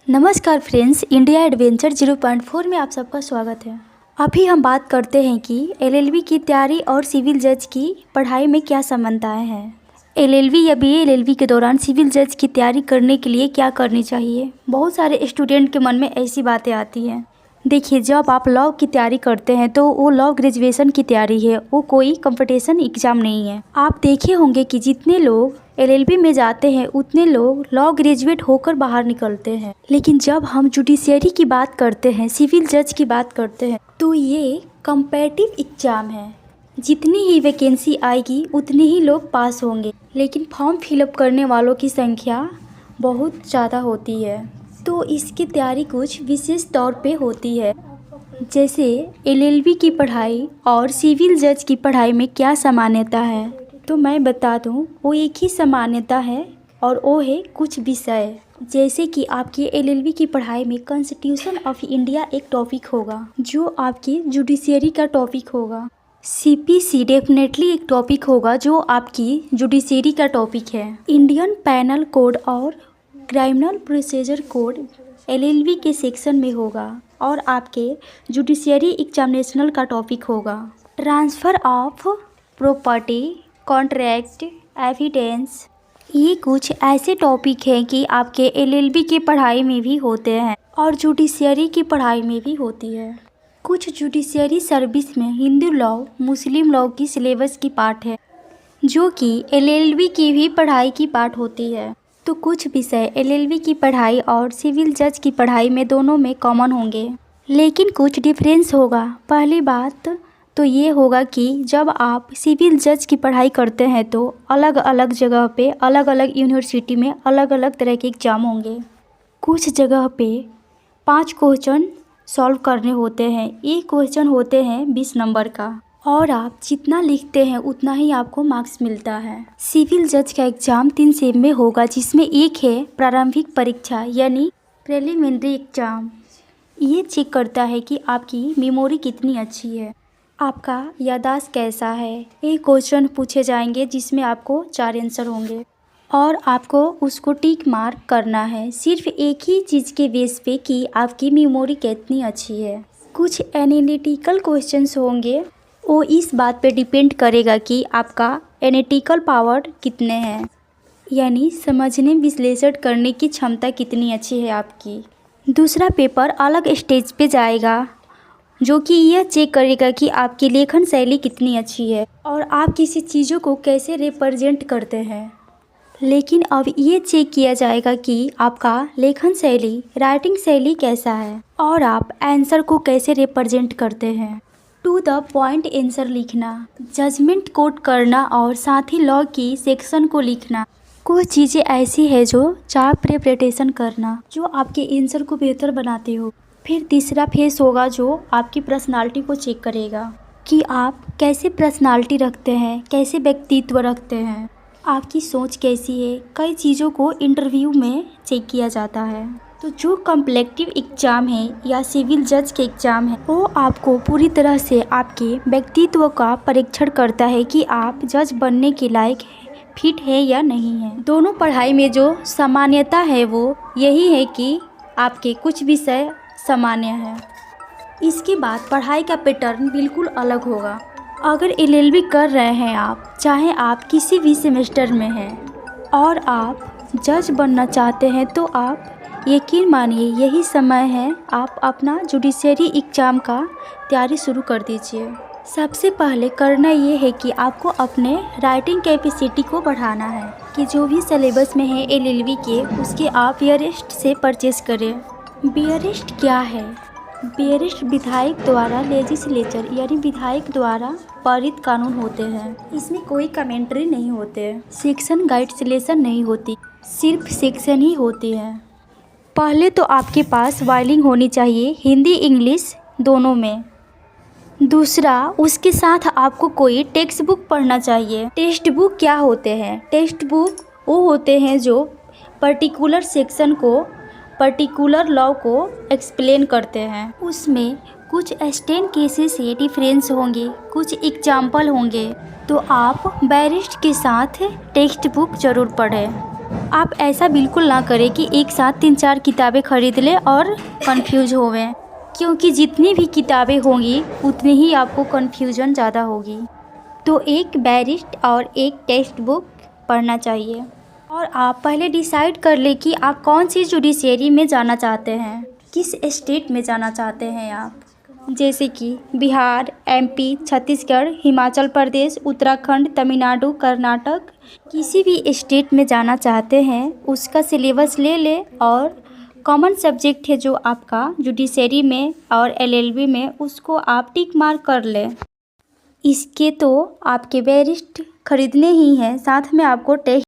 नमस्कार friends, India adventure 0.4 में आप सबका स्वागत है। अभी हम बात करते हैं कि एलएलबी की तैयारी और सिविल जज की पढ़ाई में क्या समानताएं हैं। एलएलबी या बीए एलएलबी के दौरान सिविल जज की तैयारी करने के लिए क्या करनी चाहिए। बहुत सारे स्टूडेंट के मन में ऐसी बातें आती हैं। देखिए, जब आप लॉ की तैयारी करते हैं तो वो लॉ ग्रेजुएशन की तैयारी है, वो कोई कंपटीशन एग्ज़ाम नहीं है। आप देखे होंगे कि जितने लोग एलएलबी में जाते हैं उतने लोग लॉ ग्रेजुएट होकर बाहर निकलते हैं। लेकिन जब हम जुडिशियरी की बात करते हैं, सिविल जज की बात करते हैं, तो ये कम्पैटिटिव एग्ज़ाम है। जितनी ही वैकेंसी आएगी उतने ही लोग पास होंगे, लेकिन फॉर्म फिलअप करने वालों की संख्या बहुत ज़्यादा होती है। तो इसकी तैयारी कुछ विशेष तौर पे होती है। जैसे एलएलबी की पढ़ाई और सिविल जज की पढ़ाई में क्या समानता है, तो मैं बता दूं, वो एक ही समानता है और वो है कुछ विषय। जैसे कि आपकी एलएलबी की पढ़ाई में कॉन्स्टिट्यूशन ऑफ इंडिया एक टॉपिक होगा जो आपकी जुडिशियरी का टॉपिक होगा। सीपीसी डेफिनेटली एक टॉपिक होगा जो आपकी जुडिशियरी का टॉपिक है। इंडियन पैनल कोड और क्रिमिनल प्रोसीजर कोड एलएलबी के सेक्शन में होगा और आपके जुडिशियरी एग्जामिनेशनल का टॉपिक होगा। Transfer of property, contract, evidence, ये कुछ ऐसे टॉपिक हैं कि आपके एलएलबी की पढ़ाई में भी होते हैं और जुडिशियरी की पढ़ाई में भी होती है। कुछ जुडिशियरी सर्विस में हिंदू लॉ, मुस्लिम लॉ की सिलेबस की पार्ट है, जो कि एलएलबी की भी पढ़ाई की पार्ट होती है। तो कुछ विषय एलएलबी की पढ़ाई और सिविल जज की पढ़ाई में दोनों में कॉमन होंगे, लेकिन कुछ डिफरेंस होगा। पहली बात तो ये होगा कि जब आप सिविल जज की पढ़ाई करते हैं तो अलग अलग जगह पे, अलग अलग यूनिवर्सिटी में अलग अलग तरह के एग्ज़ाम होंगे। कुछ जगह पे 5 क्वेश्चन सॉल्व करने होते हैं। एक क्वेश्चन होते हैं 20 नंबर का और आप जितना लिखते हैं उतना ही आपको मार्क्स मिलता है। सिविल जज का एग्ज़ाम 3 सेम में होगा, जिसमें एक है प्रारंभिक परीक्षा यानी प्रिलिमिनरी एग्ज़ाम। ये चेक करता है कि आपकी मेमोरी कितनी अच्छी है, आपका याददाश्त कैसा है। एक क्वेश्चन पूछे जाएंगे जिसमें आपको 4 आंसर होंगे और आपको उसको टिक मार्क करना है, सिर्फ एक ही चीज़ के बेस पे कि आपकी मेमोरी कितनी अच्छी है। कुछ एनालिटिकल क्वेश्चंस होंगे, वो इस बात पे डिपेंड करेगा कि आपका एनालिटिकल पावर कितने हैं, यानी समझने विश्लेषण करने की क्षमता कितनी अच्छी है आपकी। दूसरा पेपर अलग स्टेज पे जाएगा जो कि यह चेक करेगा कि आपकी लेखन शैली कितनी अच्छी है और आप किसी चीज़ों को कैसे रिप्रेजेंट करते हैं। लेकिन अब ये चेक किया जाएगा कि आपका लेखन शैली, राइटिंग शैली कैसा है और आप आंसर को कैसे रिप्रेजेंट करते हैं। टू द पॉइंट आंसर लिखना, जजमेंट कोट करना और साथ ही लॉ की सेक्शन को लिखना, कुछ चीज़ें ऐसी है जो चार्ट प्रिपरेशन करना जो आपके आंसर को बेहतर बनाते हो। फिर तीसरा फेस होगा जो आपकी पर्सनालिटी को चेक करेगा कि आप कैसे पर्सनालिटी रखते हैं, कैसे व्यक्तित्व रखते हैं, आपकी सोच कैसी है। कई चीज़ों को इंटरव्यू में चेक किया जाता है। तो जो कॉम्पिटिटिव एग्ज़ाम है या सिविल जज के एग्ज़ाम है, वो आपको पूरी तरह से आपके व्यक्तित्व का परीक्षण करता है कि आप जज बनने के लायक फिट है या नहीं है। दोनों पढ़ाई में जो सामान्यता है वो यही है कि आपके कुछ विषय सामान्य है। इसके बाद पढ़ाई का पैटर्न बिल्कुल अलग होगा। अगर एलएलबी कर रहे हैं आप, चाहे आप किसी भी सेमेस्टर में हैं और आप जज बनना चाहते हैं, तो आप यकीन मानिए यही समय है, आप अपना जुडिशियरी एग्ज़ाम का तैयारी शुरू कर दीजिए। सबसे पहले करना ये है कि आपको अपने राइटिंग कैपेसिटी को बढ़ाना है कि जो भी सिलेबस में है एलएलबी के, उसके आप बियरिस्ट से परचेस करें। बियरिस्ट क्या है? बियरिस्ट विधायक द्वारा लेजिस्लेचर यानी विधायक द्वारा पारित कानून होते हैं। इसमें कोई कमेंट्री नहीं होते, सेक्शन गाइड सिलेक्शन नहीं होती, सिर्फ सेक्शन ही होती है। पहले तो आपके पास वायलिंग होनी चाहिए, हिंदी इंग्लिश दोनों में। दूसरा, उसके साथ आपको कोई टेक्स्ट बुक पढ़ना चाहिए। टेक्स्ट बुक क्या होते हैं? टेक्स्ट बुक वो होते हैं जो पर्टिकुलर सेक्शन को, पर्टिकुलर लॉ को एक्सप्लेन करते हैं। उसमें कुछ स्टैंड केसेस से डिफरेंस होंगे, कुछ एग्जाम्पल होंगे। तो आप बैरिस्ट के साथ टेक्स्ट बुक ज़रूर पढ़ें। आप ऐसा बिल्कुल ना करें कि एक साथ 3-4 किताबें खरीद लें और कंफ्यूज होवें, क्योंकि जितनी भी किताबें होंगी उतनी ही आपको कन्फ्यूजन ज़्यादा होगी। तो एक बैरिस्ट और एक टेक्स्ट बुक पढ़ना चाहिए। और आप पहले डिसाइड कर लें कि आप कौन सी जुडिशरी में जाना चाहते हैं, किस स्टेट में जाना चाहते हैं आप, जैसे कि बिहार, एमपी, छत्तीसगढ़, हिमाचल प्रदेश, उत्तराखंड, तमिलनाडु, कर्नाटक। किसी भी स्टेट में जाना चाहते हैं उसका सिलेबस ले लें और कॉमन सब्जेक्ट है जो आपका जुडिशरी में और एलएलबी में, उसको आप टिक मार्क कर लें। इसके तो आपके बैरिस्ट खरीदने ही हैं, साथ में आपको टेक्स्ट